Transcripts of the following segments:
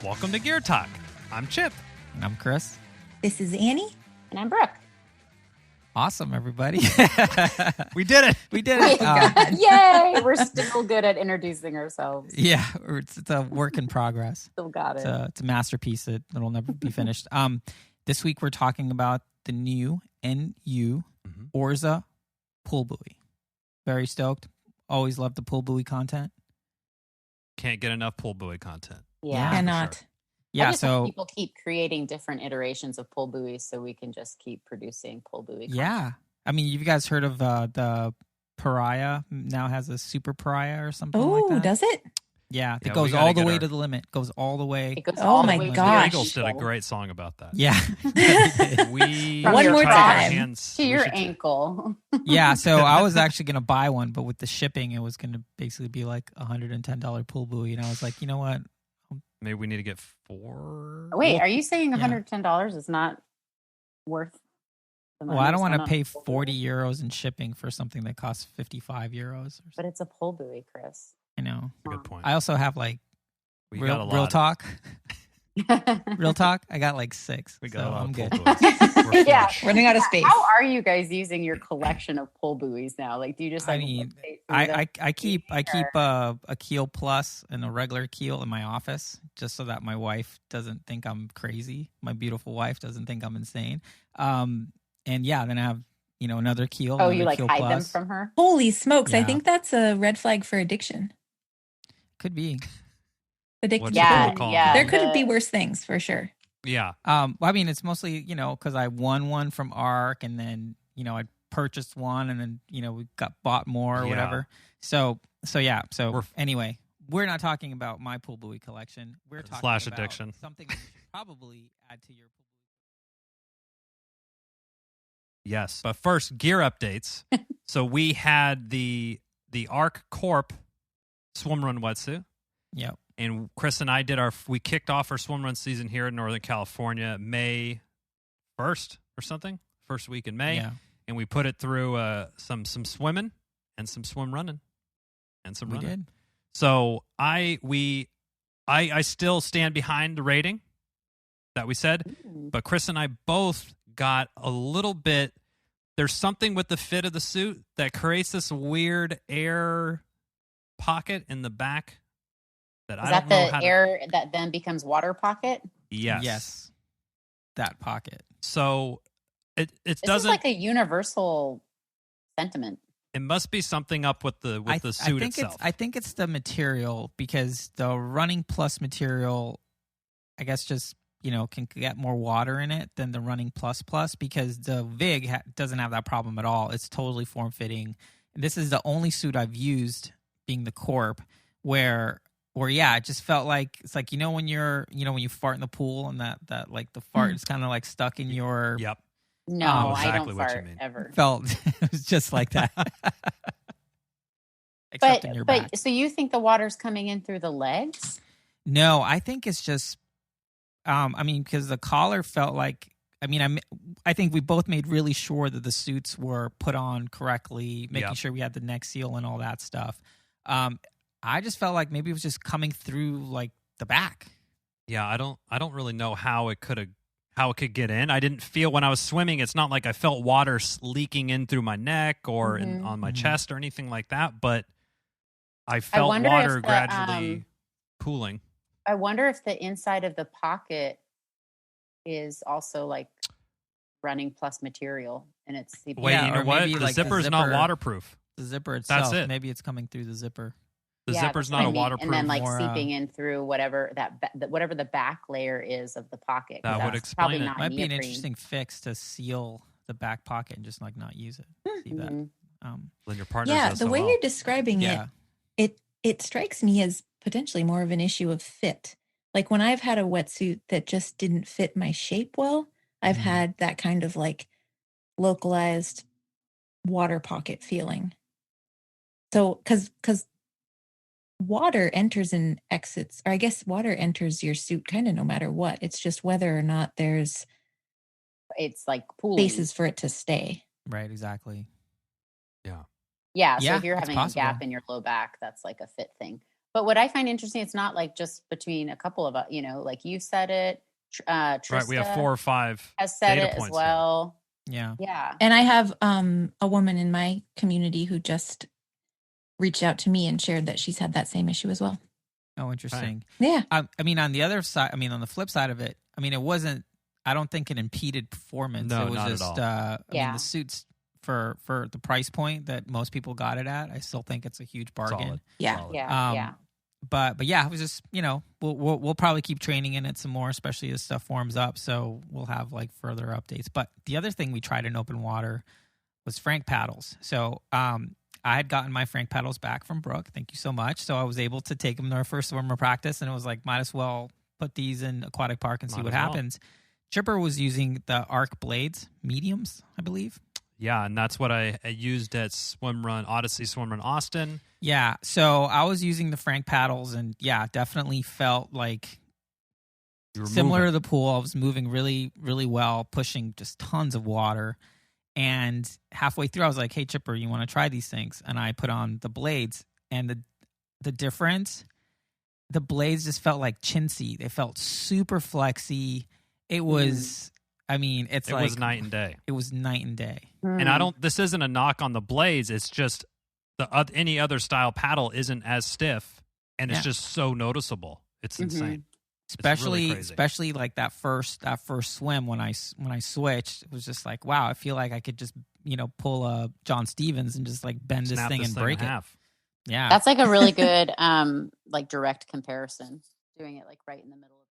Welcome to Gear Talk. I'm Chip. And I'm Chris. This is Annie. And I'm Brooke. Awesome, everybody. We did it. We did it. Yay! We're still good at introducing ourselves. Yeah, it's a work in progress. Still got it. It's a masterpiece that'll never be finished. This week we're talking about the new NU Orza pool buoy. Very stoked. Always love the pool buoy content. Can't get enough pool buoy content. Yeah. Cannot. Sure. Yeah, I just so hope people keep creating different iterations of pull buoys so we can just keep producing pull buoy content. yeah. I mean, you guys heard of the Pariah now has a super Pariah or something like Oh, that? does it? Yeah, Yeah, it goes we gotta all the get way our- to the limit. Goes all the way. It goes Oh all the my way to the gosh. The Eagles did a ankle. great song about that. Yeah. We From One your more tried our time. hands- To we your should- ankle. Yeah, so I was actually going to buy one, but with the shipping, it was going to basically be like $110 pool buoy. And I was like, you know what? Maybe we need to get 4. Wait, are you saying yeah. $110 is not worth the money? Well, I don't want to It's pay not a pull buoy. 40 euros in shipping for something that costs 55 euros. Or something. But it's a pull buoy, Chris. I know. Good point. I also have like We got a lot real of- talk. Real talk. I got like 6. We got so a lot I'm of pull good. buoys. We're Yeah. flush. Running out of space. How are you guys using your collection of pull buoys now? Like, do you just I like mean, rotate through them? I keep a keel plus and a regular keel in my office just so that my wife doesn't think I'm crazy. My beautiful wife doesn't think I'm insane. And yeah, then I have another keel. Oh, another you like keel hide plus. them from her? Holy smokes. I Yeah. think that's a red flag for addiction. Could be. Addiction. What's to it Yeah, pool. called? yeah. There could be worse things for sure. Yeah. Well, I mean, it's mostly because I won one from Ark, and then I purchased one, and then we got bought more or Yeah. whatever. So yeah. So We're- anyway, we're not talking about my pool buoy collection. We're talking Slash about addiction. something that you should probably add to your pool Yes. But first, gear updates. So we had the Ark Corp swimrun wetsuit. buoy. Yep. And Chris and I we kicked off our swim run season here in Northern California May 1st or something, first week in May. Yeah. And we put it through some swimming and some swim running and some We running. did. So I still stand behind the rating that we said, Ooh. but Chris and I both got a little bit. There's something with the fit of the suit that creates this weird air pocket in the back. That Is I that don't know the how to- air that then becomes water pocket? Yes. That pocket. So it This doesn't. is like a universal sentiment. It must be something up with the suit think itself. I think it's the material, because the Running Plus material, I guess, just can get more water in it than the Running Plus, because the Vig doesn't have that problem at all. It's totally form fitting. This is the only suit I've used, being the Corp, where yeah, it just felt like it's like when you're when you fart in the pool and that like the fart is kind of like stuck in your Yep. No, Oh, I exactly don't what you fart mean. ever. felt. It was just like that. Except in your back. But so you think the water's coming in through the legs? No, I think it's just, because the collar felt like, I think we both made really sure that the suits were put on correctly, making Yep. sure we had the neck seal and all that stuff. I just felt like maybe it was just coming through like the back. Yeah, I don't really know how it could get in. I didn't feel when I was swimming. It's not like I felt water leaking in through my neck or on my Mhm. chest or anything like that. But I felt wonder water if the, gradually cooling. I wonder if the inside of the pocket is also like Running Plus material, and it's Wait, Yeah, you know or what? maybe, The like, the zipper's not zipper- waterproof. The zipper itself, it. maybe it's coming through the zipper. The Yeah, zipper's that's not what a I mean. waterproof. and then like more, seeping in through whatever whatever the back layer is of the pocket. 'cause That would that's explain probably it. not Might be an neoprene. interesting fix to seal the back pocket and just like not use it. See that? Mhm. Then your partner Yeah, does the so way well. you're describing Yeah. it strikes me as potentially more of an issue of fit. Like when I've had a wetsuit that just didn't fit my shape well, I've Mhm. had that kind of like localized water pocket feeling. So, because water enters and exits, or I guess water enters your suit kind of no matter what. It's just whether or not there's It's like pooling. spaces for it to stay. Right, exactly. Yeah. So Yeah, if you're it's having a gap possible. in your low back, that's like a fit thing. But what I find interesting, it's not like just between a couple of, like you said it, Trista Right, we have 4 or 5 has said data it as points well. Yeah. Yeah. And I have a woman in my community who just reached out to me and shared that she's had that same issue as well. Oh, interesting. Yeah. I mean, on the other side, I mean, on the flip side of it, I mean, it wasn't. I don't think it impeded performance. No, it was not at just. all. I Yeah. mean, the suits for the price point that most people got it at, I still think it's a huge bargain. Solid. Yeah. Solid. Yeah. But yeah, it was just we'll probably keep training in it some more, especially as stuff warms up. So we'll have like further updates. But the other thing we tried in open water was Frank paddles. So I had gotten my Frank paddles back from Brooke. Thank you so much. So I was able to take them to our first swimmer practice, and it was like, might as well put these in aquatic park and see Might what as well. happens. Chipper was using the Ark Blades mediums, I believe. Yeah, and that's what I used at Odyssey Swimrun Austin. Yeah, so I was using the Frank paddles, and yeah, definitely felt like You were similar moving. to the pool. I was moving really, really well, pushing just tons of water. And halfway through, I was like, "Hey, Chipper, you want to try these things?" And I put on the blades, and the difference, the blades just felt like chintzy. They felt super flexy. It was, I mean, it was night and day. It was night and day. And I don't. This isn't a knock on the blades. It's just any other style paddle isn't as stiff, and it's Yeah. just so noticeable. It's insane. Especially, crazy. especially like that first swim when I switched, it was just like, wow, I feel like I could just pull a John Stevens and just like bend this Snap thing and break in it. half. Yeah, That's like a really good like direct comparison. Doing it like right in the middle of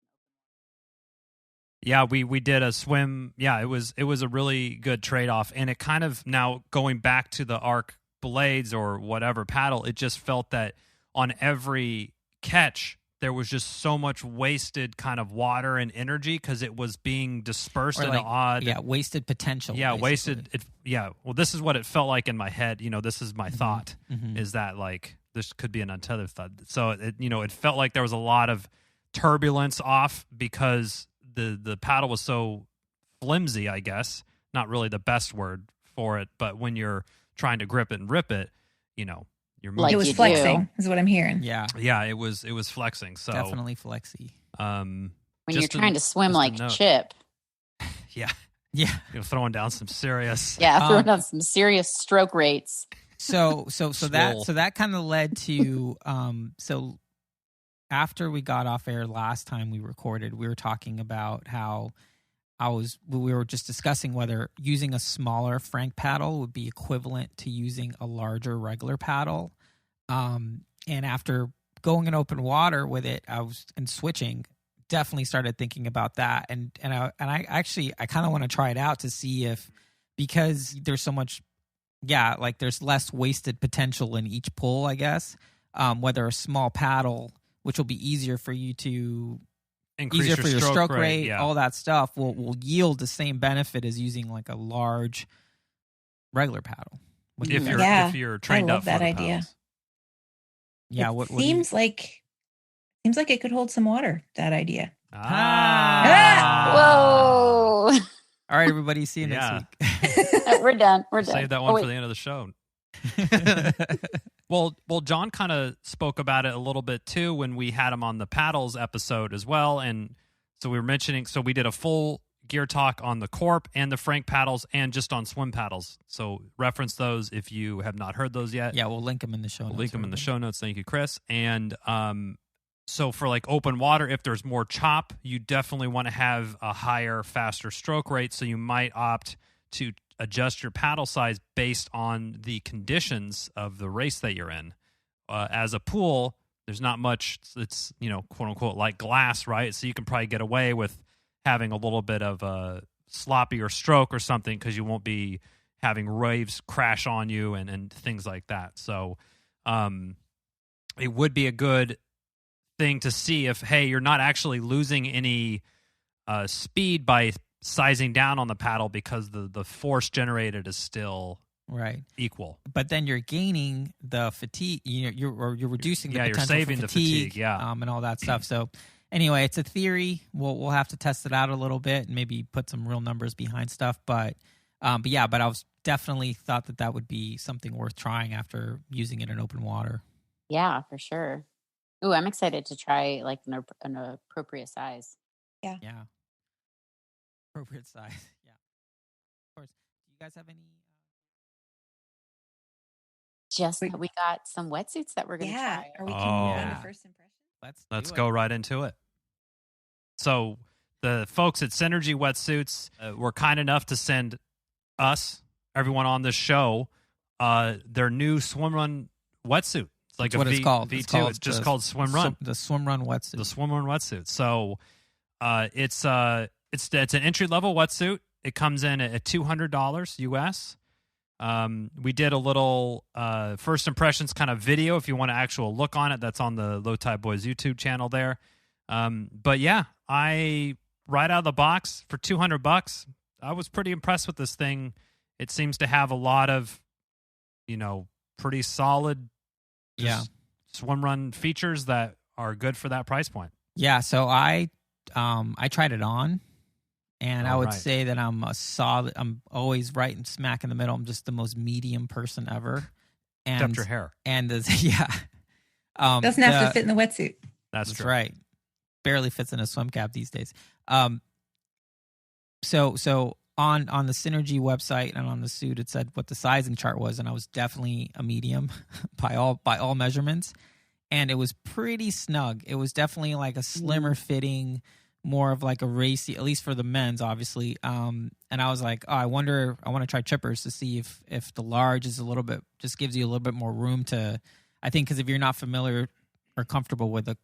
Yeah, we did a swim. Yeah, it was a really good trade off, and it kind of, now going back to the Ark Blades or whatever paddle, it just felt that on every catch there was just so much wasted kind of water and energy because it was being dispersed Or in like, an odd. yeah, wasted potential. Yeah, basically. wasted. Well, this is what it felt like in my head. This is my thought. Mhm. Is that like this could be an untethered thought? So it felt like there was a lot of turbulence off because the paddle was so flimsy. I guess not really the best word for it, but when you're trying to grip it and rip it, you're moving. Like it was you do. flexing, is what I'm hearing. Yeah, Yeah, it was flexing. So definitely flexy. when just you're trying to swim just a like note. Chip. Yeah, Yeah. throwing down some serious. Yeah, throwing out some serious stroke rates. So Swole. that kind of led to so after we got off air last time we recorded, we were talking about how we were just discussing whether using a smaller Frank paddle would be equivalent to using a larger regular paddle. And after going in open water with it, and switching, definitely started thinking about that. And I actually kind of want to try it out to see if, because there's so much, like there's less wasted potential in each pull, I guess. Whether a small paddle, which will be easier for you to Increase easier for your stroke rate, yeah. all that stuff will yield the same benefit as using like a large regular paddle. What do you If think? you're Yeah, if you're trained love up that for the idea. paddles. Yeah, It what do you- seems like it could hold some water. That idea. Ah. Whoa. All right, everybody, see you Yeah. next week. We're done. We're done. Save that Oh, one wait. for the end of the show. Well, John kind of spoke about it a little bit too when we had him on the paddles episode as well, and so we were mentioning. So we did a full gear talk on the KORP and the Frank paddles, and just on swim paddles. So reference those if you have not heard those yet. Yeah, we'll link them in the show notes. We'll link them in the everybody. show notes. Thank you, Chris. And so for like open water, if there's more chop, you definitely want to have a higher, faster stroke rate. So you might opt to adjust your paddle size based on the conditions of the race that you're in. As a pool, there's not much. It's quote unquote like glass, right? So you can probably get away with having a little bit of a sloppier stroke or something because you won't be having waves crash on you and things like that. So it would be a good thing to see if, hey, you're not actually losing any speed by sizing down on the paddle because the force generated is still Right. equal. But then you're gaining the fatigue. You're reducing the Yeah, potential you're saving for the fatigue, fatigue. Yeah. and all that stuff. So anyway, it's a theory. We'll have to test it out a little bit and maybe put some real numbers behind stuff. But I was definitely thought that would be something worth trying after using it in open water. Yeah, for sure. Ooh, I'm excited to try like an appropriate size. Yeah. Appropriate size. Yeah. Of course. Do you guys have any? Just that we got some wetsuits that we're going to try. Are we can move on yeah. to first impression? Let's go right into it. So the folks at Synergy Wetsuits were kind enough to send us, everyone on this show, their new Swimrun wetsuit. It's like That's what it's called. V2. It's just called Swimrun. The Swimrun wetsuit. The Swimrun wetsuit. So it's an entry level wetsuit. It comes in at $200 US. We did a little first impressions kind of video. If you want an actual look on it, that's on the Low Tide Boys YouTube channel there. But yeah, right out of the box for $200, I was pretty impressed with this thing. It seems to have a lot of, pretty solid, swim run features that are good for that price point. Yeah. So I tried it on. And I would say that I'm always right and smack in the middle. I'm just the most medium person ever. And, except your hair. And doesn't have to fit in the wetsuit. That's true. Right. Barely fits in a swim cap these days. So on the Synergy website and on the suit, it said what the sizing chart was, and I was definitely a medium by all measurements. And it was pretty snug. It was definitely like a slimmer fitting, more of like a racy, at least for the men's, obviously. And I was like, I want to try chippers to see if the large is a little bit, just gives you a little bit more room to, I think, because if you're not familiar or comfortable with a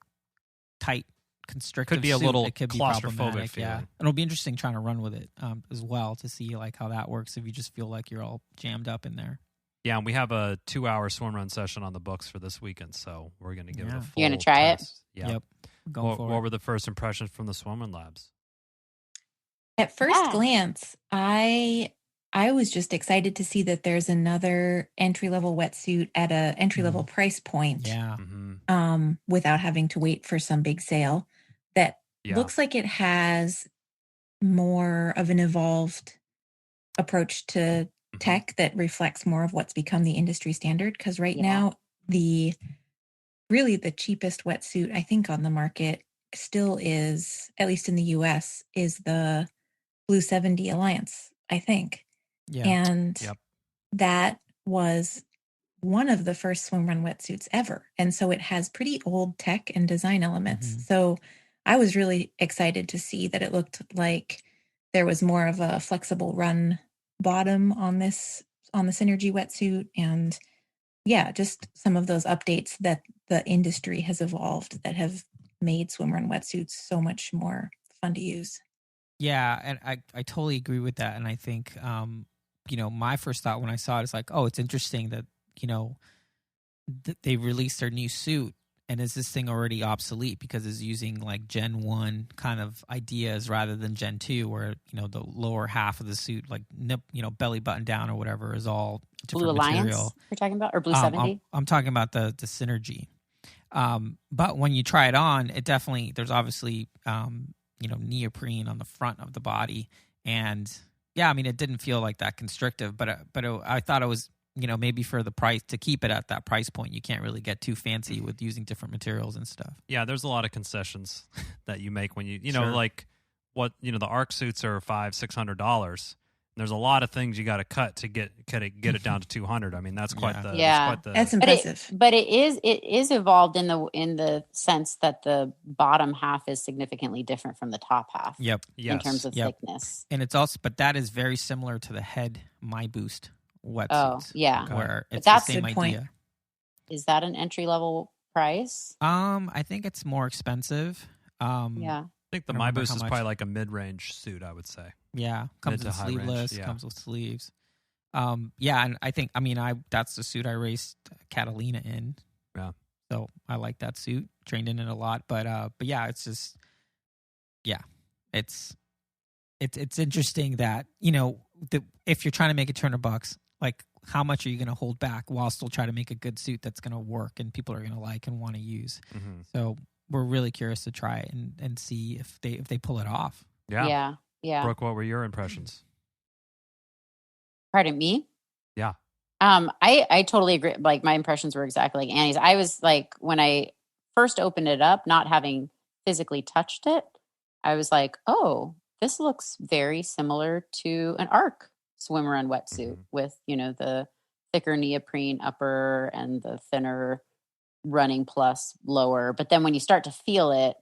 tight, constrictive could be a suit, little it could be claustrophobic problematic. feeling. Yeah. It'll be interesting trying to run with it as well to see like how that works if you just feel like you're all jammed up in there. Yeah, and we have a 2-hour swim run session on the books for this weekend, so we're going to give it a full You're going to try test. it? Yeah. Yep. What were the first impressions from the Swimrun Labs? At first glance, I was just excited to see that there's another entry-level wetsuit at a entry-level price point. Yeah. Without having to wait for some big sale that looks like it has more of an evolved approach to tech that reflects more of what's become the industry standard. Because now, the cheapest wetsuit I think on the market still is, at least in the US, is the Blue 70 Alliance, I think. Yeah. And that was one of the first swimrun wetsuits ever. And so it has pretty old tech and design elements. So I was really excited to see that it looked like there was more of a flexible run bottom on the Synergy wetsuit. And just some of those updates that the industry has evolved that have made swimrun wetsuits so much more fun to use. Yeah, and I totally agree with that. And I think, my first thought when I saw it is like, oh, it's interesting that, they released their new suit. And is this thing already obsolete because it's using like Gen 1 kind of ideas rather than Gen 2 where, the lower half of the suit, like, belly button down or whatever is all different Blue material. Alliance you're talking about? Or Blue 70? I'm talking about the Synergy. But when you try it on, it definitely, there's obviously, neoprene on the front of the body. And it didn't feel like that constrictive, but I thought it was, maybe for the price, to keep it at that price point, you can't really get too fancy with using different materials and stuff. Yeah, there's a lot of concessions that you make when like what, the Ark suits are $500-$600. There's a lot of things you got to cut to get it down to 200. I mean, that's quite the that's impressive. But it is evolved in the sense that the bottom half is significantly different from the top half. Yep. In terms of thickness. And it's also, but that is very similar to the head My Boost wetsuits. Oh, yeah. Where it's that's the same a good idea. point. Is that an entry level price? I think it's more expensive. Yeah. I think the My Boost is probably like a mid-range suit, I would say. Yeah, comes in sleeveless, comes with sleeves. And I think, that's the suit I raced Catalina in. Yeah. So I like that suit, trained in it a lot. But it's just, it's interesting that, if you're trying to make $200, like how much are you going to hold back while still try to make a good suit that's going to work and people are going to like and want to use. Mm-hmm. So we're really curious to try it and see if they pull it off. Yeah. Yeah. Brooke, what were your impressions? Pardon me? Yeah. I totally agree. Like my impressions were exactly like Annie's. I was like, when I first opened it up, not having physically touched it, I was like, oh, this looks very similar to an Ark swimrun wetsuit with, the thicker neoprene upper and the thinner running plus lower. But then when you start to feel it,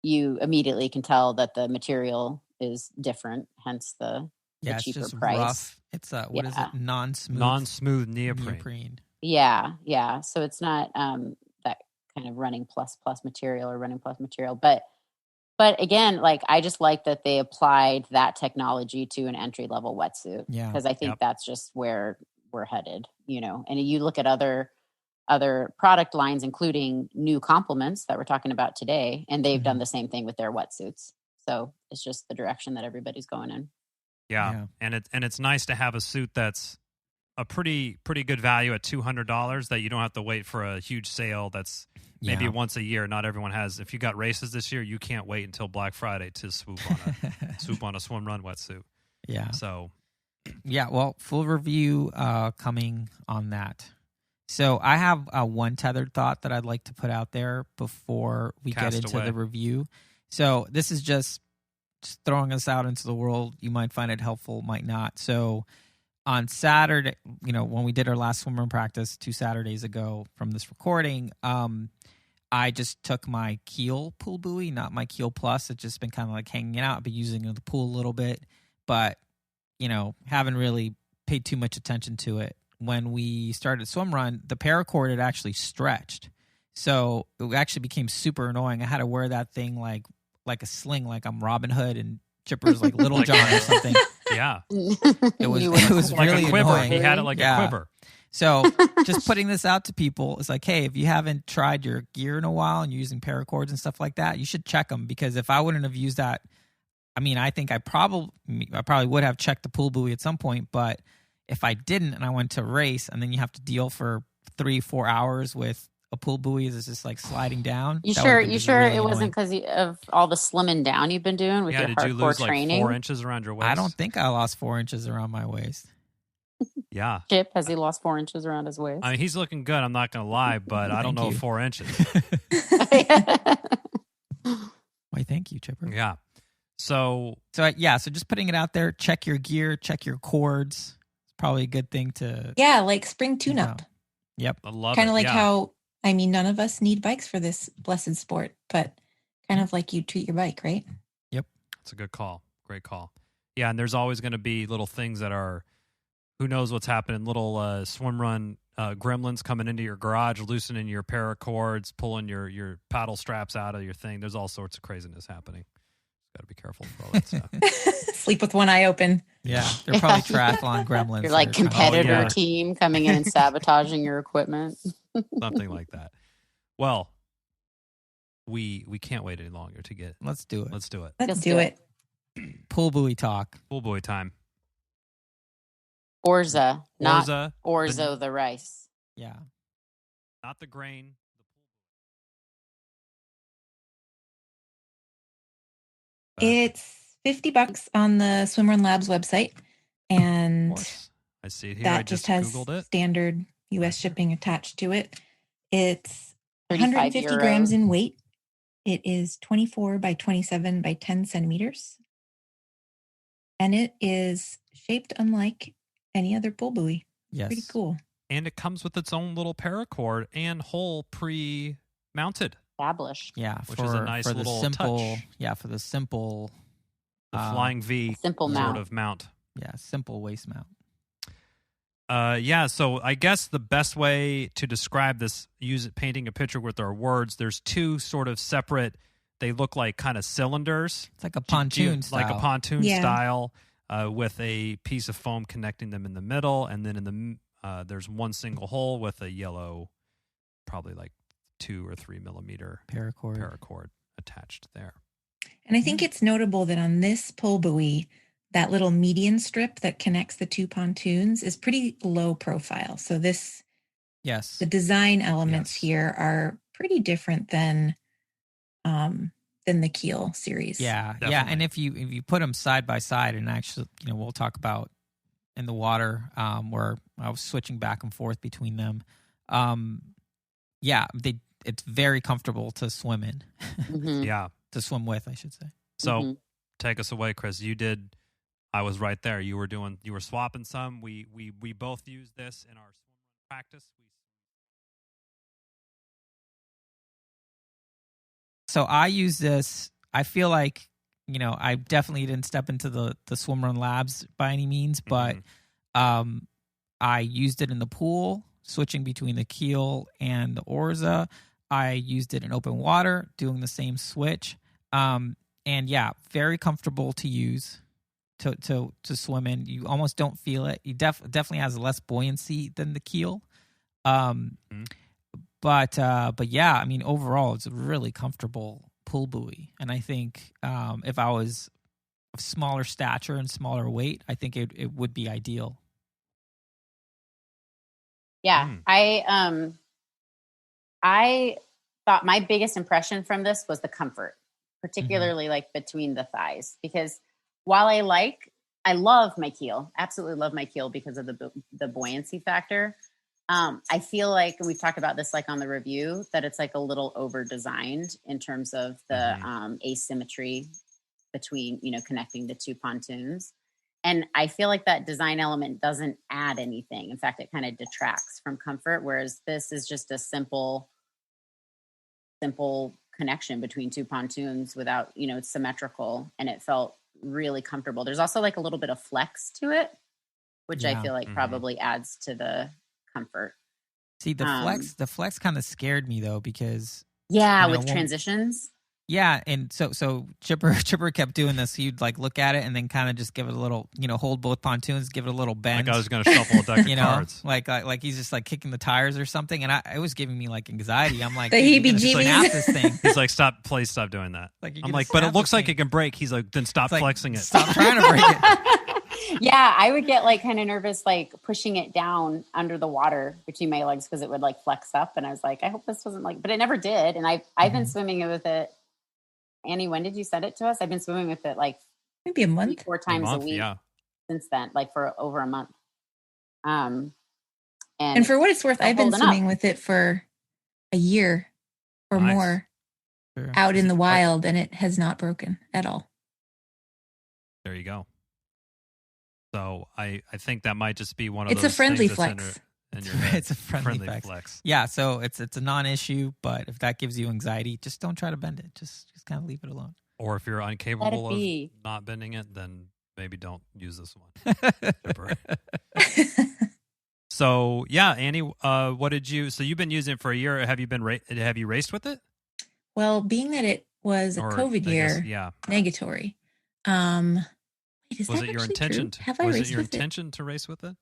you immediately can tell that the material is different, hence the it's cheaper just price. Rough. It's what is it? Non-smooth neoprene. Yeah. So it's not that kind of running plus material or running plus material. But again, like I just like that they applied that technology to an entry level wetsuit. Yeah. Because I think that's just where we're headed, And you look at other product lines, including new complements that we're talking about today, and they've done the same thing with their wetsuits. So it's just the direction that everybody's going in. Yeah. And it's nice to have a suit that's a pretty good value at $200 that you don't have to wait for a huge sale that's maybe once a year. Not everyone has. If you got races this year, you can't wait until Black Friday to swoop on a swim run wetsuit. Yeah. So well, full review coming on that. So I have one tethered thought that I'd like to put out there before we get into the review. So this is just throwing us out into the world. You might find it helpful, might not. So on Saturday, when we did our last swimrun practice 2 Saturdays ago from this recording, I just took my keel pool buoy, not my keel plus. It's just been kind of like hanging out. I've been using it in the pool a little bit, but, haven't really paid too much attention to it. When we started swimrun, the paracord had actually stretched. So it actually became super annoying. I had to wear that thing like a sling, like I'm Robin Hood and Chipper's like Little John or something. Yeah. It was like really a quiver. annoying. He had it like a quiver. So just putting this out to people, it's like, hey, if you haven't tried your gear in a while and you're using paracords and stuff like that, you should check them, because if I wouldn't have used that, I think I probably would have checked the pool buoy at some point, but if I didn't and I went to race and then you have to deal for 3-4 hours with a pool buoy that's just like sliding down. You sure really it wasn't because of all the slimming down you've been doing with your hardcore did you lose training? like 4 inches around your waist? I don't think I lost 4 inches around my waist. Yeah. Chip, has he lost 4 inches around his waist? I mean, he's looking good. I'm not going to lie, but I don't know 4 inches. Why, thank you, Chipper. Yeah. So just putting it out there, check your gear, check your cords. It's probably a good thing to. Yeah, like spring tune-up. Yep. I love kind it. of like how, none of us need bikes for this blessed sport, but kind of like you treat your bike, right? Yep. That's a good call. Great call. Yeah, and there's always going to be little things that are, who knows what's happening, little swim run gremlins coming into your garage, loosening your paracords, pulling your paddle straps out of your thing. There's all sorts of craziness happening. Got to be careful for all that stuff. Sleep with one eye open. Yeah, they're probably triathlon gremlins. You're like competitor team coming in and sabotaging your equipment. Something like that. Well, we can't wait any longer to get. Let's do it. Let's do it. Pool buoy talk. Pool buoy time. Orza, not Orza, Orzo the rice. Yeah. Not the grain. It's $50 on the Swimrun Labs website, and I see it here. that I just has Googled it. Standard U.S. shipping attached to it. It's 35 150 grams in weight. It is 24 by 27 by 10 centimeters, and it is shaped unlike any other pool buoy. Yes. Pretty cool. And it comes with its own little paracord and hole pre-mounted. Established. Yeah, which is a nice little touch. Yeah, for the simple. The flying V simple sort mount. of mount. Yeah, simple waist mount. So I guess the best way to describe this, painting a picture with our words, there's 2 sort of separate, they look like kind of cylinders. It's like a pontoon style. Like a pontoon style with a piece of foam connecting them in the middle. And then in the there's one single hole with a yellow, probably like 2 or 3 millimeter paracord attached there. And I think it's notable that on this pool buoy, that little median strip that connects the two pontoons is pretty low profile. So the design elements here are pretty different than the keel series. Yeah. Definitely. Yeah. And if you put them side by side, and actually, we'll talk about in the water, where I was switching back and forth between them. It's very comfortable to swim in. Mm-hmm. Yeah. To swim with, I should say. So take us away, Chris. I was right there. You were swapping some. We both used this in our swim practice. So I use this. I feel like, I definitely didn't step into the Swimrun Labs by any means, but I used it in the pool, switching between the keel and the Orza. I used it in open water, doing the same switch. And yeah, very comfortable to use to swim in. You almost don't feel it. You definitely has less buoyancy than the keel. But yeah, I mean, overall, it's a really comfortable pool buoy. And I think if I was of smaller stature and smaller weight, I think it would be ideal. Yeah, I thought my biggest impression from this was the comfort, particularly like between the thighs, because while I love my keel, absolutely love my keel because of the buoyancy factor. I feel like, and we've talked about this like on the review, that it's like a little over designed in terms of the asymmetry between, connecting the two pontoons. And I feel like that design element doesn't add anything. In fact, it kind of detracts from comfort, whereas this is just a simple connection between two pontoons without, it's symmetrical, and it felt really comfortable. There's also like a little bit of flex to it, which I feel like probably adds to the comfort. See, the flex kind of scared me though, because with transitions. Yeah, and so Chipper kept doing this. He'd like look at it and then kind of just give it a little, hold both pontoons, give it a little bend. Like I was going to shuffle a deck of cards. Like he's just like kicking the tires or something, and it was giving me like anxiety. I'm like, the heebie-jeebies. This thing. He's like, stop doing that. I'm like, but it looks like it can break. He's like, then stop flexing it. Stop trying to break it. Yeah, I would get like kind of nervous, like pushing it down under the water between my legs because it would like flex up, and I was like, I hope this wasn't but it never did. And I've been swimming with it. Annie, when did you send it to us? I've been swimming with it like maybe a month, 4 times a week since then, like for over a month. And for what it's worth, I've been swimming with it for a year or more out in the wild, and it has not broken at all. There you go. So I think that might just be one of those. It's a friendly flex. It's a friendly flex. Yeah, so it's a non-issue, but if that gives you anxiety, just don't try to bend it. Just kind of leave it alone. Or if you're incapable of not bending it, then maybe don't use this one. So yeah, Annie, what did you? So you've been using it for a year. Have you raced with it? Well, being that it was a COVID year, negatory. Was it your intention? Was it your intention to race with it?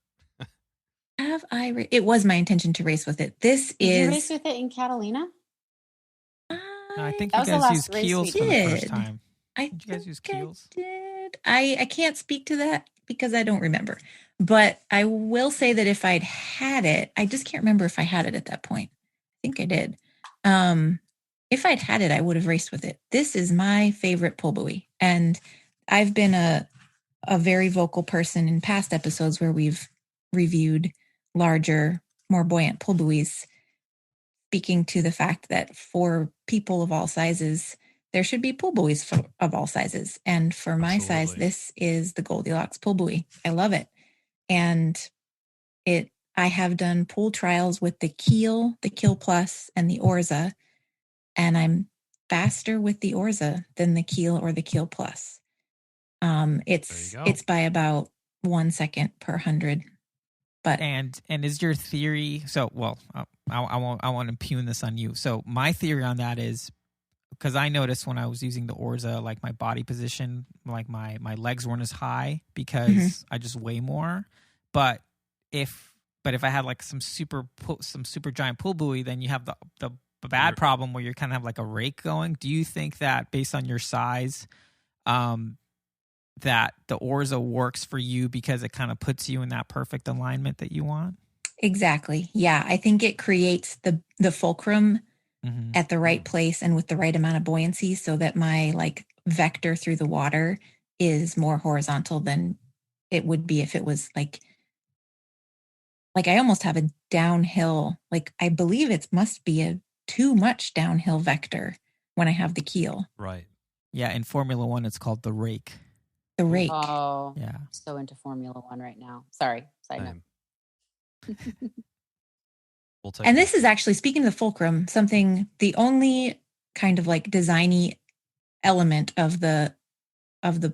Have I? It was my intention to race with it. Did you race with it in Catalina? I think you guys used keels for the first time. Did you guys use keels? I can't speak to that because I don't remember. But I will say that if I'd had it, I just can't remember if I had it at that point. I think I did. If I'd had it, I would have raced with it. This is my favorite pull buoy. And I've been a very vocal person in past episodes where we've reviewed larger, more buoyant pull buoys, speaking to the fact that for people of all sizes, there should be pull buoys of all sizes. And for my size, this is the Goldilocks pull buoy. I love it. And I have done pool trials with the Keel Plus, and the Orza, and I'm faster with the Orza than the Keel or the Keel Plus. It's by about 1 second per 100. But and is your theory I won't impugn this on you. So my theory on that is, because I noticed when I was using the Orza, like my body position, like my legs weren't as high because I just weigh more. But if I had like some super giant pull buoy, then you have the bad problem where you kind of have like a rake going. Do you think that based on your size, that the Orza works for you because it kind of puts you in that perfect alignment that you want? Exactly. Yeah. I think it creates the fulcrum Mm-hmm. at the right place and with the right amount of buoyancy so that my like vector through the water is more horizontal than it would be if it was like I almost have a downhill, like I believe it must be a too much downhill vector when I have the keel. Right. Yeah, in Formula One, it's called the rake. The rake. Oh, Yeah. so into Formula One right now. Sorry, side note. Same. We'll take And that. this is actually, speaking of the fulcrum, the only kind of like designy element of the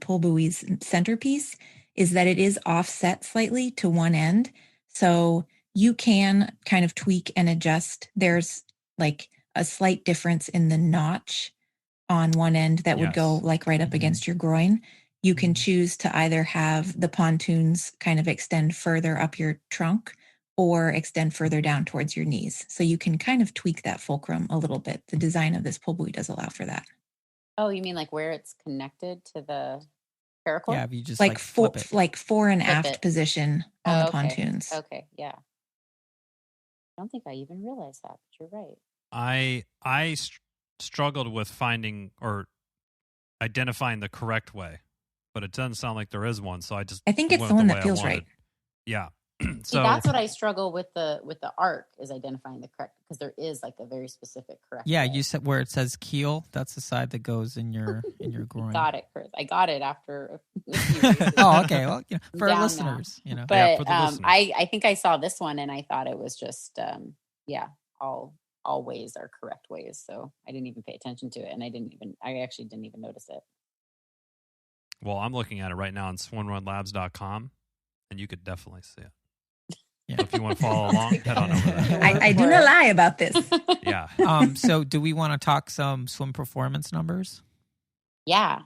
pull buoy's centerpiece is that it is offset slightly to one end. So you can kind of tweak and adjust. There's like a slight difference in the notch on one end that would go Yes. like right up against your groin. You can choose to either have the pontoons kind of extend further up your trunk or extend further down towards your knees. So you can kind of tweak that fulcrum a little bit. The design of this pull buoy does allow for that. Oh, you mean like where it's connected to the paracord? Yeah, if you just Like flip it. like fore and Flip aft it. position on the Okay. pontoons. Okay, yeah. I don't think I even realized that, but you're right. I struggled with finding or identifying the correct way, but it doesn't sound like there is one. So I think it's went the with one way that I feels wanted. right. Yeah. See, So that's what I struggle with the Ark is identifying the correct, because there is like a very specific correct Yeah, way. you said where it says keel, that's the side that goes in your groin. Got it, Chris. I got it after a few races. Oh, okay. Well, for our Down now. listeners, But Yeah, for the listeners. I think I saw this one and I thought it was just all ways are correct ways. So I didn't even pay attention to it, and I actually didn't even notice it. well, I'm looking at it right now on swimrunlabs.com, and you could definitely see it. Yeah. So if you want to follow along, head on over there. I do not lie about this. Yeah. So do we want to talk some swim performance numbers? Yeah.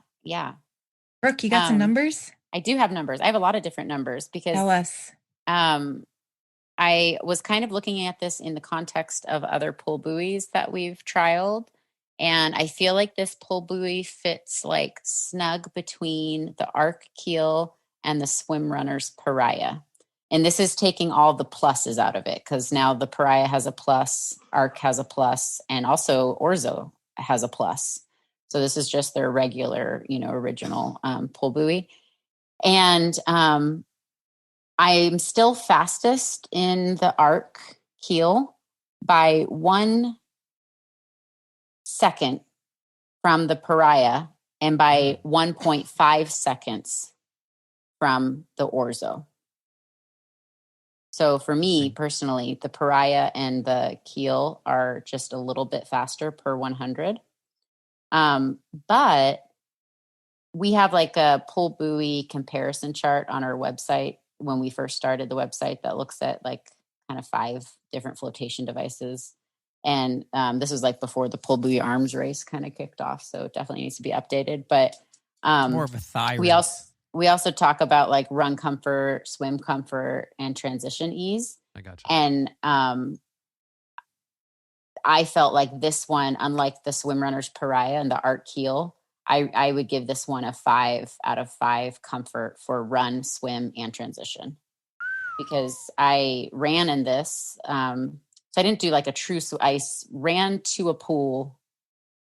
Brooke, you got some numbers? I do have numbers. I have a lot of different numbers because Tell us. I was kind of looking at this in the context of other pull buoys that we've trialed. And I feel like this pull buoy fits like snug between the Ark keel and the Swimrunner's Pariah. And this is taking all the pluses out of it, because now the Pariah has a plus, Ark has a plus, and also Orza has a plus. So this is just their regular, original pull buoy. And I'm still fastest in the Ark keel by 1 second from the Pariah and by 1.5 seconds from the Orzo. So for me personally, the Pariah and the keel are just a little bit faster per 100. But we have like a pull buoy comparison chart on our website when we first started the website that looks at like kind of 5 different flotation devices. And this was like before the pull buoy arms race kind of kicked off. So it definitely needs to be updated. But More of a thigh we race. we also talk about like run comfort, swim comfort, and transition ease. I got you. And I felt like this one, unlike the Swimrunner's Pariah and the Ark keel, I would give this one a 5 out of 5 comfort for run, swim, and transition. Because I ran in this. So I didn't do like a true, I ran to a pool,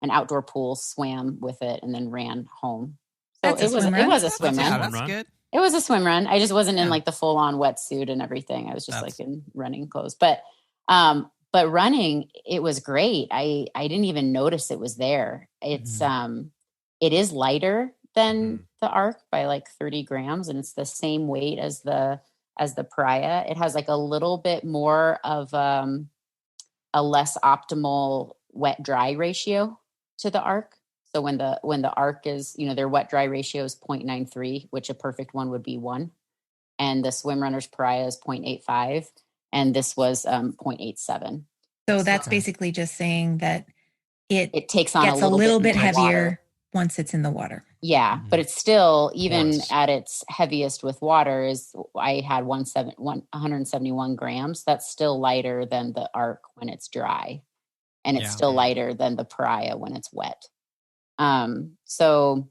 an outdoor pool, swam with it, and then ran home. So That's a it was swim run? a swim Yeah, run. that's Run. good. It was a swim run. I just wasn't in Yeah. like the full on wetsuit and everything. I was just That's- like in running clothes. But running, it was great. I didn't even notice it was there. It's it is lighter than the Ark by like 30 grams, and it's the same weight as the Pariah. It has like a little bit more of a less optimal wet dry ratio to the Ark. So when the Ark is, their wet dry ratio is 0.93, which a perfect one would be 1. And the Swimrunner's Pariah is 0.85. And this was 0.87. So that's basically just saying that it takes on gets a little bit more heavier water. once it's in the water. Yeah, but it's still, even Porous. at its heaviest with water, I had 171 grams. That's still lighter than the Ark when it's dry. And it's still lighter than the Pariah when it's wet. So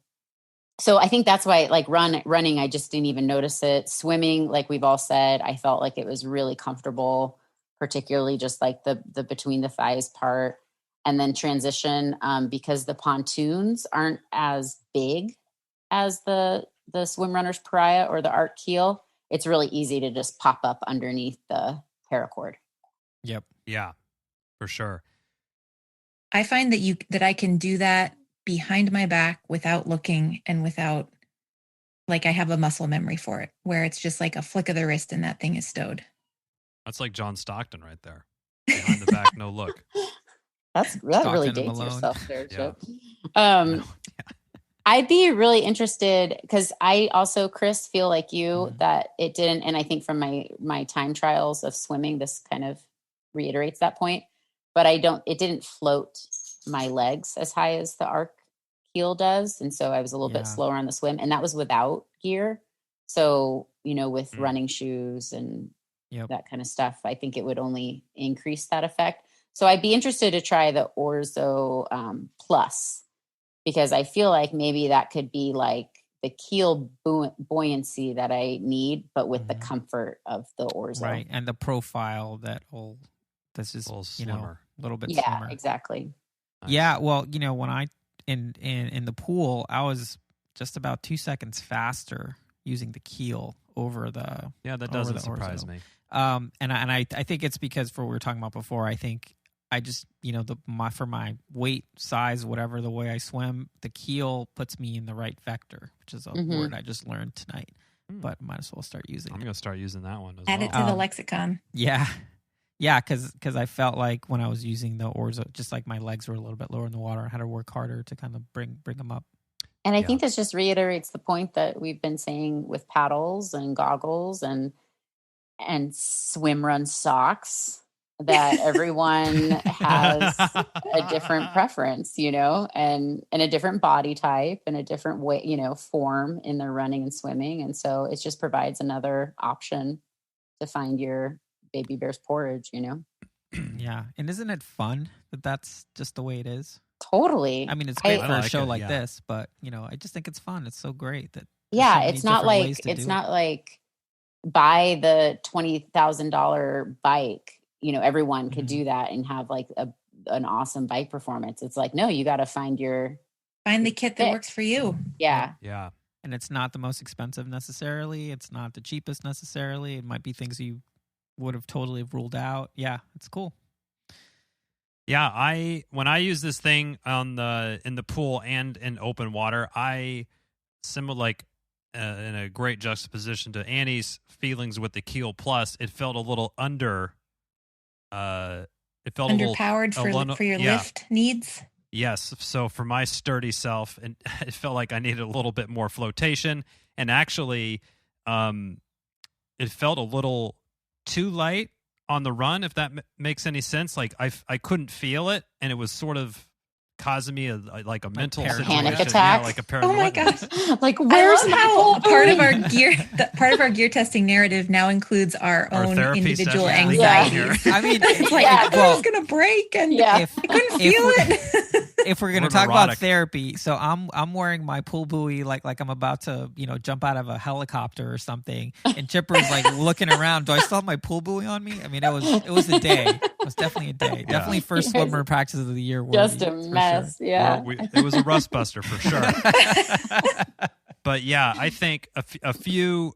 So I think that's why, like running, I just didn't even notice it. Swimming, like we've all said, I felt like it was really comfortable, particularly just like the between the thighs part. And then transition, because the pontoons aren't as big as the Swim Runner's Pariah or the Ark Keel. It's really easy to just pop up underneath the paracord. Yep. Yeah, for sure. I find that I can do that behind my back without looking and without, like, I have a muscle memory for it, where it's just like a flick of the wrist and that thing is stowed. That's like John Stockton right there. Behind the back, no look. That really dates Malone. yourself there, Chip. Yeah. I'd be really interested, because I also, Chris, feel like you that it didn't, and I think from my time trials of swimming, this kind of reiterates that point. But it didn't float my legs as high as the Ark Keel does, and so I was a little bit slower on the swim, and that was without gear. So with running shoes and that kind of stuff, I think it would only increase that effect. So I'd be interested to try the Orza Plus, because I feel like maybe that could be like the keel buoyancy that I need, but with the comfort of the Orza. Right, and the profile this is a little bit slimmer. Yeah, exactly. Nice. Yeah, well, when I in the pool, I was just about 2 seconds faster using the keel over the that doesn't surprise me. And I think it's because, for what we were talking about before, I think I just for my weight, size, whatever, the way I swim, the keel puts me in the right vector, which is a word I just learned tonight. But might as well start using. I'm going to start using that one as Add well. it to the lexicon. Yeah, because I felt like when I was using the Orza, just like my legs were a little bit lower in the water, I had to work harder to kind of bring them up. And I think this just reiterates the point that we've been saying with paddles and goggles and swim run socks, that everyone has a different preference, and a different body type and a different way, form in their running and swimming. And so it just provides another option to find your baby bear's porridge, Yeah. And isn't it fun that that's just the way it is? Totally. I mean, it's great for a show like this, but I just think it's fun. It's so great that it's not like buy the $20,000 bike, everyone could do that and have like an awesome bike performance. It's like, no, you got to find the kit that works for you. Yeah. Yeah. And it's not the most expensive necessarily. It's not the cheapest necessarily. It might be things you would have totally ruled out. Yeah, it's cool. Yeah, when I use this thing in the pool and in open water, I in a great juxtaposition to Annie's feelings with the Keel Plus, it felt a little underpowered for your lift needs. Yes, so for my sturdy self, and it felt like I needed a little bit more flotation, and actually, it felt a little too light on the run, if that makes any sense. Like I couldn't feel it, and it was sort of causing me a mental panic attack. Yeah, like a oh my gosh! Like, where's how part of our gear testing narrative now includes our own individual anxieties. I mean, it's like I thought it was going to break, and I couldn't feel it. If we're going to talk about therapy, so I'm wearing my pull buoy like I'm about to jump out of a helicopter or something, and Chipper's like looking around. Do I still have my pull buoy on me? I mean, it was a day. It was definitely a day. Yeah. Definitely first swimmer practices of the year. Just a mess. Sure. Yeah, it was a rust buster for sure. But yeah, I think a few.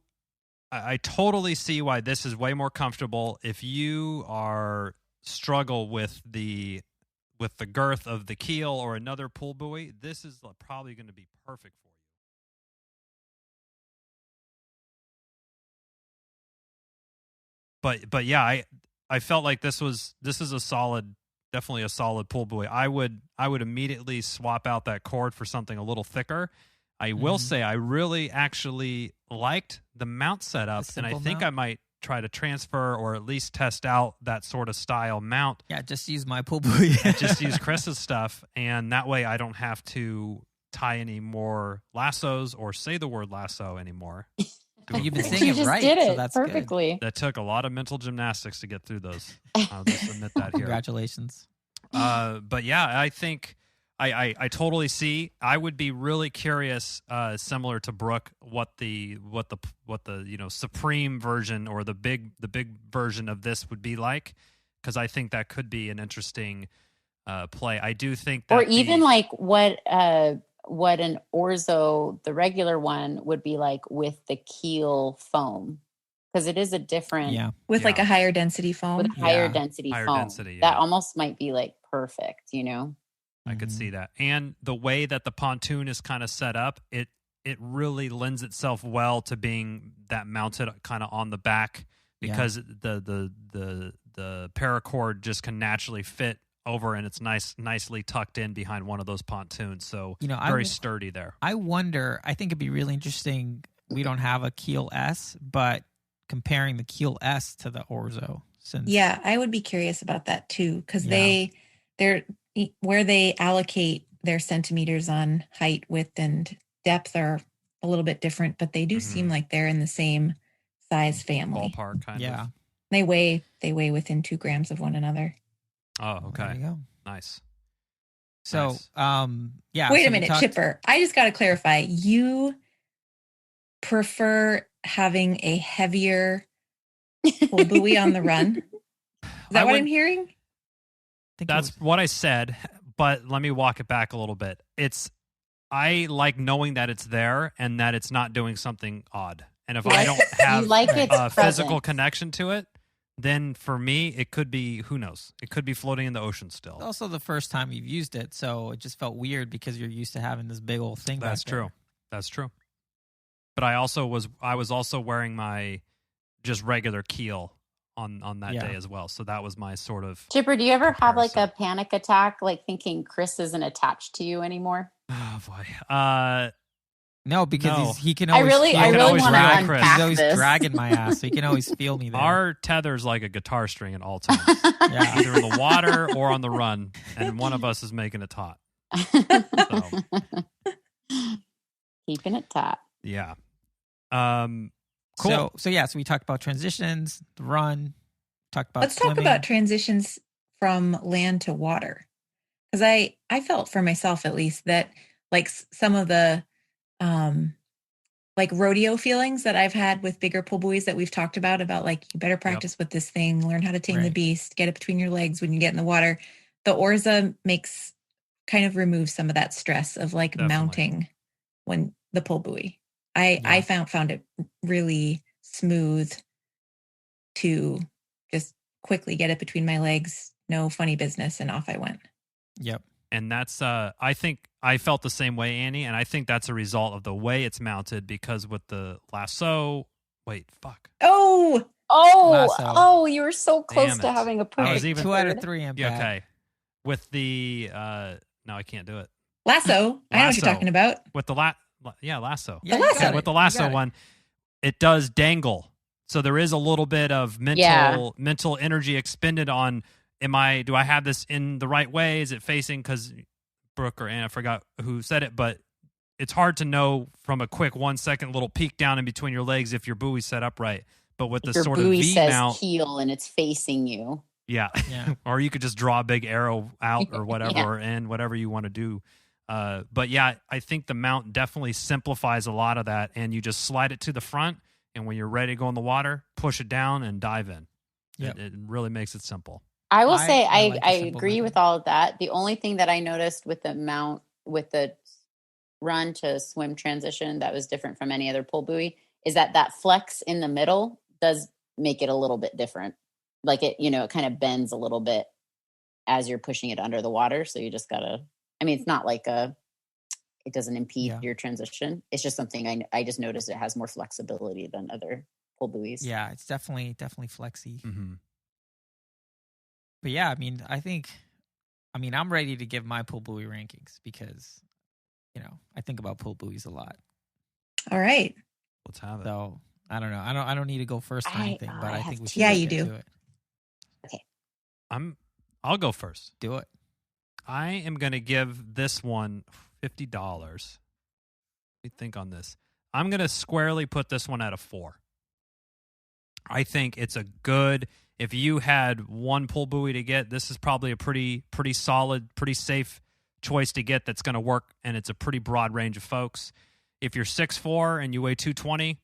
I totally see why this is way more comfortable. If you struggle with the girth of the keel or another pull buoy, this is probably going to be perfect for you. But yeah, I felt like this is definitely a solid pull buoy. I would immediately swap out that cord for something a little thicker. I will say I really actually liked the mount setup, and I think I might try to transfer or at least test out that sort of style mount. Yeah, just use my pull buoy. Just use Chris's stuff, and that way I don't have to tie any more lassos or say the word lasso anymore. You've been saying it right, did it so that's perfectly. Good. That took a lot of mental gymnastics to get through those. I'll just admit that here. Congratulations. But yeah, I think I totally see. I would be really curious, similar to Brooke, what the supreme version or the big version of this would be like, because I think that could be an interesting play. I do think that, or even like what an Orzo, the regular one, would be like with the keel foam, because it is a different with like a higher density foam. with higher density Higher foam. density, That almost might be like perfect, you know. I could see that. And the way that the pontoon is kind of set up, it really lends itself well to being that mounted kind of on the back, because the paracord just can naturally fit over, and it's nicely tucked in behind one of those pontoons. So very sturdy there. I wonder, I think it'd be really interesting. We don't have a Keel S, but comparing the Keel S to the Orzo. Yeah, I would be curious about that too, because they're where they allocate their centimeters on height, width, and depth are a little bit different, but they do seem like they're in the same size family. Ballpark, kind of. They weigh within 2 grams of one another. Oh, okay. There you go. Nice. So, Wait a minute, Chipper. I just got to clarify. You prefer having a heavier pull buoy on the run? Is that what I'm hearing? That's what I said, but let me walk it back a little bit. I like knowing that it's there and that it's not doing something odd. And if I don't have a physical connection to it, then for me, it could be, who knows? It could be floating in the ocean still. It's also the first time you've used it, so it just felt weird because you're used to having this big old thing. That's true. That's true. But I was also wearing my just regular keel on that day as well. So that was my sort of Chipper, do you ever have like a panic attack, like thinking Chris isn't attached to you anymore? Oh boy. No, because he can always I really want to unpack He's always this. dragging my ass, so he can always feel me there. Our tether's like a guitar string at all times. Either in the water or on the run, and one of us is making it taut. So. Keeping it taut. Yeah. Cool. So we talked about transitions, the run, talked about Let's swimming. talk about transitions from land to water. Because I felt for myself, at least, that like some of the like rodeo feelings that I've had with bigger pull buoys that we've talked about like, you better practice with this thing, learn how to tame the beast, get it between your legs when you get in the water. The Orza removes some of that stress of like mounting when the pull buoy. I found it really smooth to just quickly get it between my legs, no funny business, and off I went. Yep. And that's, I think I felt the same way, Annie, and I think that's a result of the way it's mounted, because with the lasso, Oh, you were so close to having a perfect. Even 2 out of 3 impact. Okay. With the, no, I can't do it. Lasso. I know what you're talking about. With the lasso. Yeah, lasso. With the lasso one, it does dangle. So there is a little bit of mental energy expended on, do I have this in the right way? Is it facing, because Brooke or Anna, I forgot who said it, but it's hard to know from a quick 1 second little peek down in between your legs if your buoy's set up right. But with the sort of buoy V says mount, keel and it's facing you. Yeah. Or you could just draw a big arrow out or whatever, or in whatever you want to do. But yeah, I think the mount definitely simplifies a lot of that, and you just slide it to the front, and when you're ready to go in the water, push it down and dive in. Yep. It really makes it simple. I will say I simple agree method. with all of that. The only thing that I noticed with the mount, with the run to swim transition that was different from any other pull buoy, is that flex in the middle does make it a little bit different. Like it kind of bends a little bit as you're pushing it under the water. So you just gotta, it's not like it doesn't impede your transition. It's just something I just noticed it has more flexibility than other pull buoys. Yeah, it's definitely flexy. Mm-hmm. But yeah, I'm ready to give my pull buoy rankings because, I think about pull buoys a lot. All right. Let's have it. So I don't know. I don't need to go first or anything, but I think we should. Yeah, just you get do. to it. Okay. I'll go first. Do it. I am going to give this one $50. Let me think on this. I'm going to squarely put this one at a 4. I think it's a good, if you had one pull buoy to get, this is probably a pretty solid, pretty safe choice to get that's going to work, and it's a pretty broad range of folks. If you're 6'4" and you weigh 220,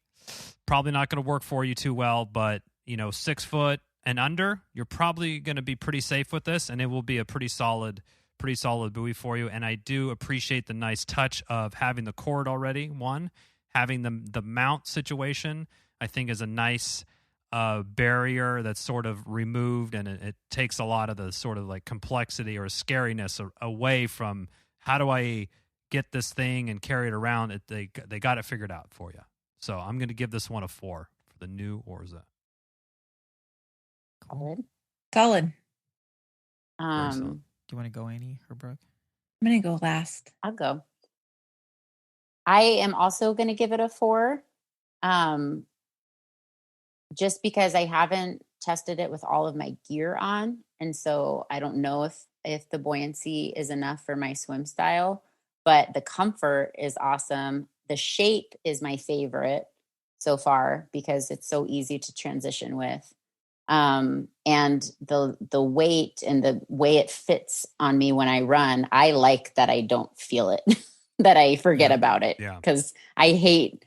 probably not going to work for you too well, but 6 foot and under, you're probably going to be pretty safe with this, and it will be a pretty solid buoy for you. And I do appreciate the nice touch of having the cord already. Having the mount situation, I think, is a nice barrier that's sort of removed, and it takes a lot of the sort of like complexity or scariness away from how do I get this thing and carry it around. They got it figured out for you. So I'm going to give this one a 4 for the new Orza. Solid. Do you want to go, Annie or Brooke? I'm going to go last. I'll go. I am also going to give it a 4. Just because I haven't tested it with all of my gear on. And so I don't know if the buoyancy is enough for my swim style, but the comfort is awesome. The shape is my favorite so far because it's so easy to transition with. And the weight and the way it fits on me when I run, I like that I don't feel it, that I forget about it. Because I hate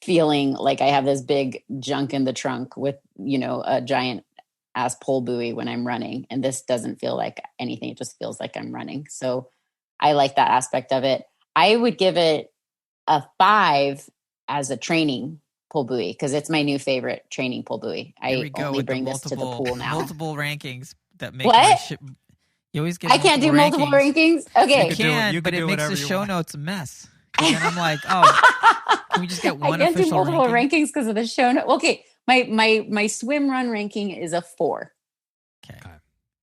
feeling like I have this big junk in the trunk with, a giant ass pole buoy when I'm running. And this doesn't feel like anything. It just feels like I'm running. So I like that aspect of it. I would give it a 5 as a training pole buoy because it's my new favorite training pole buoy. I only bring this to the pool now. Multiple rankings that make what? You always get. I can't do multiple rankings. Okay, you can, but it makes the show notes a mess. And then I'm like, oh, can we just get one? I can't do multiple rankings because of the show notes. Okay, my swim run ranking is a 4. Okay,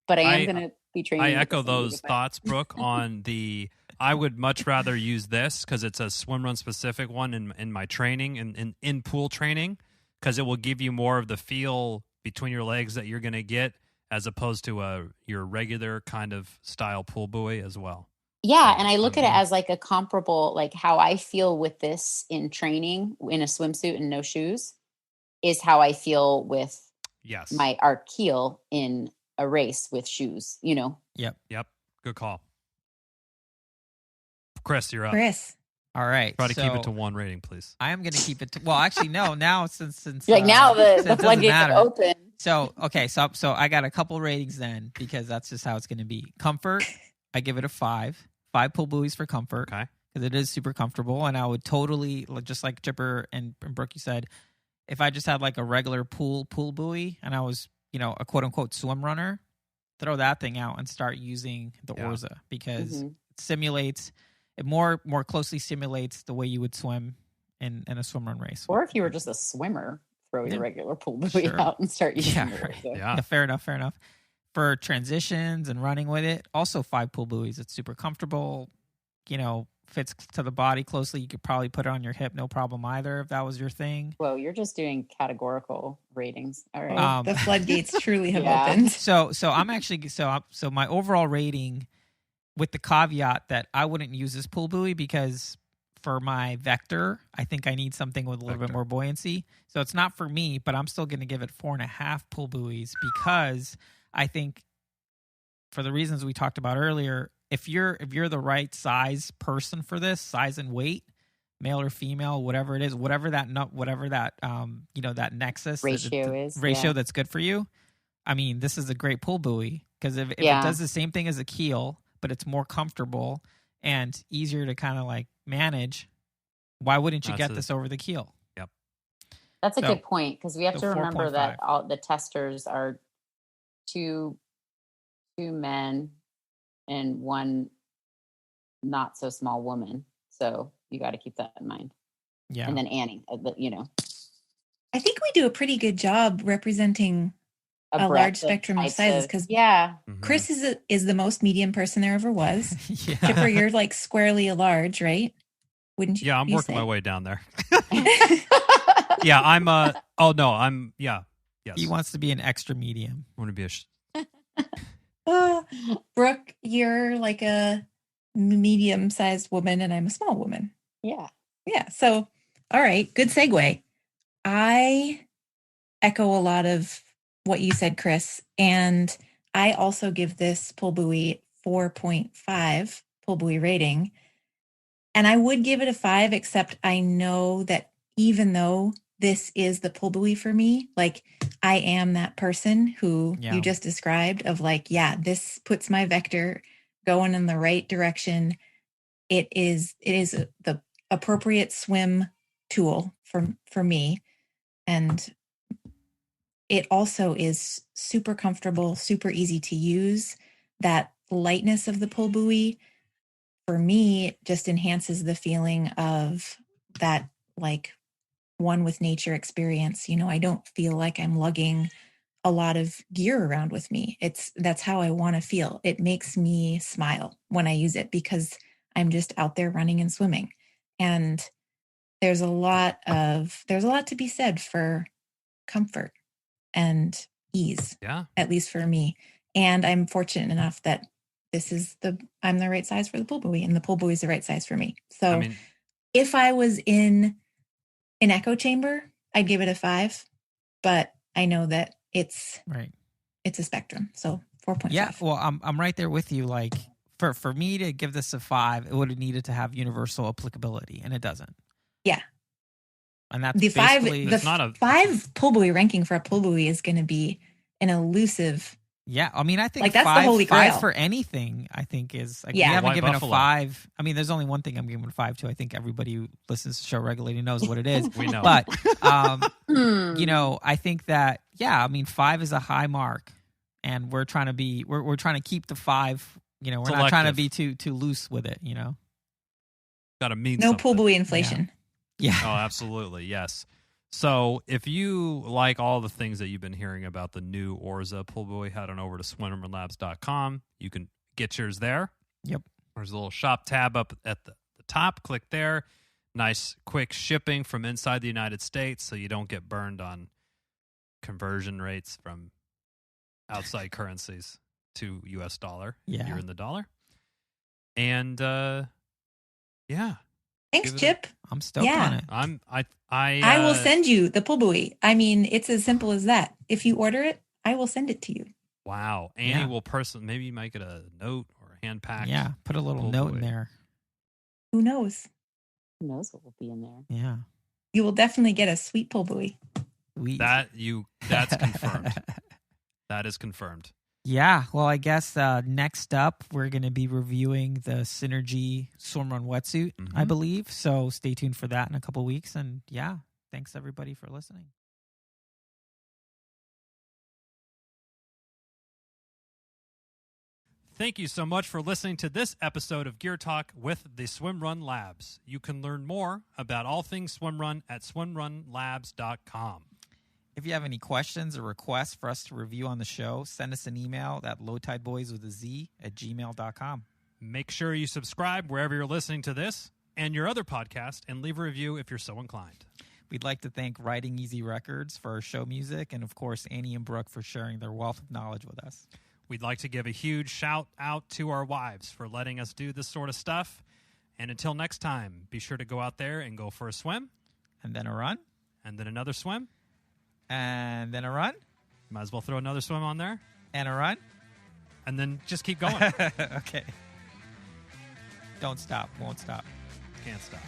but I am going to be training. I echo those thoughts, Brooke. On the, I would much rather use this because it's a swim run specific one in my training and in pool training because it will give you more of the feel between your legs that you're going to get as opposed to your regular kind of style pool buoy as well. Yeah, and I look at it as like a comparable, like how I feel with this in training in a swimsuit and no shoes is how I feel with my Ark keel in a race with shoes, Yep. Good call. Chris, you're up. Chris. All right. Try to keep it to 1 rating, please. I am going to keep it to, well, actually, no, now since now the floodgates are open. So, okay. So I got a couple ratings then because that's just how it's going to be. Comfort, I give it a 5. 5 pull buoys for comfort. Okay. Because it is super comfortable. And I would totally, just like Chipper and Brooke, you said, if I just had like a regular pool buoy and I was, a quote unquote swim runner, throw that thing out and start using the Orza because it simulates, it more closely simulates the way you would swim in a swim run race. Or if you were just a swimmer, throw your regular pool buoy out and start using the Orza. Yeah, fair enough. For transitions and running with it, also 5 pull buoys. It's super comfortable, fits to the body closely. You could probably put it on your hip, no problem either, if that was your thing. Well, you're just doing categorical ratings. All right. The floodgates truly have opened. So I'm actually, so my overall rating with the caveat that I wouldn't use this pull buoy because for my vector, I think I need something with a little bit more buoyancy. So it's not for me, but I'm still going to give it 4.5 pull buoys because I think for the reasons we talked about earlier, if you're the right size person for this, size and weight, male or female, whatever it is, whatever that that nexus ratio that's good for you. I mean, this is a great pull buoy because if it does the same thing as a keel, but it's more comfortable and easier to kind of like manage, why wouldn't you get this over the keel? Yep. That's a good point because we have to remember that all the testers are two men and 1 not so small woman. So you got to keep that in mind. Yeah. And then Annie, I think we do a pretty good job representing a large spectrum of sizes because Chris is the most medium person there ever was. Chipper, you're like squarely a large, right? Wouldn't you? Yeah, I'm working my way down there. Yes. He wants to be an extra medium. I want to be Brooke, you're like a medium-sized woman and I'm a small woman. Yeah. So, all right. Good segue. I echo a lot of what you said, Chris. And I also give this pull buoy 4.5 pull buoy rating. And I would give it a 5, except I know that even though this is the pull buoy for me, like I am that person who you just described of like, yeah, this puts my vector going in the right direction. It is the appropriate swim tool for me. And it also is super comfortable, super easy to use. That lightness of the pull buoy for me just enhances the feeling of that like one with nature experience. You know, I don't feel like I'm lugging a lot of gear around with me. That's how I want to feel. It makes me smile when I use it because I'm just out there running and swimming. And there's a lot to be said for comfort and ease. Yeah. At least for me. And I'm fortunate enough that I'm the right size for the pull buoy, and the pull buoy is the right size for me. So if I was in an echo chamber, I'd give it a 5, but I know that it's a spectrum. So 4.5. Yeah. Well, I'm right there with you. Like for me to give this a 5, it would have needed to have universal applicability, and it doesn't. Yeah. And that's the 5 pull buoy ranking for a pull buoy is going to be an elusive. Yeah, I mean, I think like that's 5 the holy grail for anything. I think is like, yeah. We haven't White given Buffalo. a 5. I mean, there's only one thing I'm giving a 5 to. I think everybody who listens to the show regularly knows what it is. We know. But you know, I think that I mean, 5 is a high mark, and we're trying to keep the 5. You know, we're not trying to be too loose with it. You know, Gotta mean no something. pull buoy inflation. Yeah. Oh, absolutely. Yes. So if you like all the things that you've been hearing about the new Orza pull buoy, head on over to swimrunlabs.com. You can get yours there. Yep. There's a little shop tab up at the top. Click there. Nice quick shipping from inside the United States so you don't get burned on conversion rates from outside currencies to US dollar. Yeah. You're in the dollar. And yeah. Thanks, Chip. I'm stoked on it. I will send you the pull buoy. I mean, it's as simple as that. If you order it, I will send it to you. Wow. Annie will maybe you might get a note or a hand packed. Yeah, put a little note in there. Who knows? Who knows what will be in there? Yeah. You will definitely get a sweet pull buoy. That's confirmed. That is confirmed. Yeah, well, I guess next up, we're going to be reviewing the Synergy Swimrun wetsuit, I believe. So stay tuned for that in a couple weeks. And yeah, thanks everybody for listening. Thank you so much for listening to this episode of Gear Talk with the Swimrun Labs. You can learn more about all things swimrun at swimrunlabs.com. If you have any questions or requests for us to review on the show, send us an email at lowtideboys@gmail.com. Make sure you subscribe wherever you're listening to this and your other podcast, and leave a review if you're so inclined. We'd like to thank Writing Easy Records for our show music, and of course, Annie and Brooke for sharing their wealth of knowledge with us. We'd like to give a huge shout out to our wives for letting us do this sort of stuff. And until next time, be sure to go out there and go for a swim. And then a run. And then another swim. And then a run. Might as well throw another swim on there. And a run. And then just keep going. Okay. Don't stop. Won't stop. Can't stop.